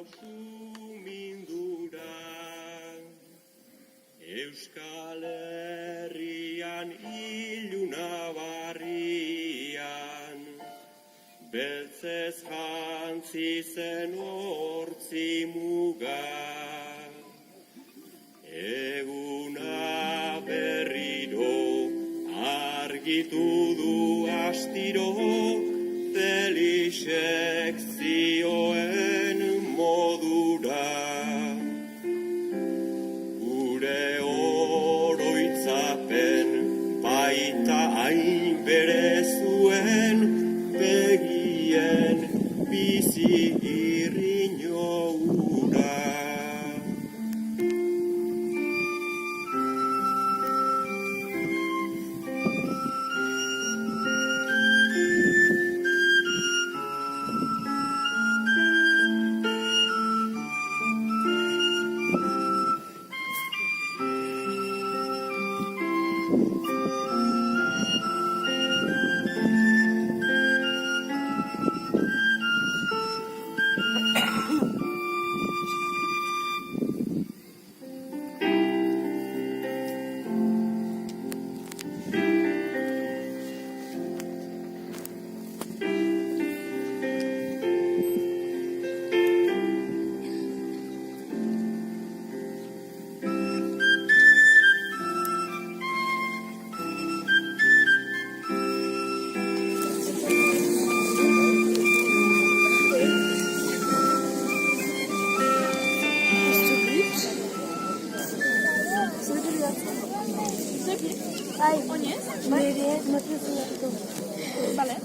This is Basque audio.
sumindura. Euskal Herrian iluna barrian, beltzez jantzi zen hortzi muga. Eguna berriro argitu du astiro, Felixek zioen modura. Gure oroitzapen baita hain bere zuen, begien bizi irriño ura. Aj, on jest? Vale.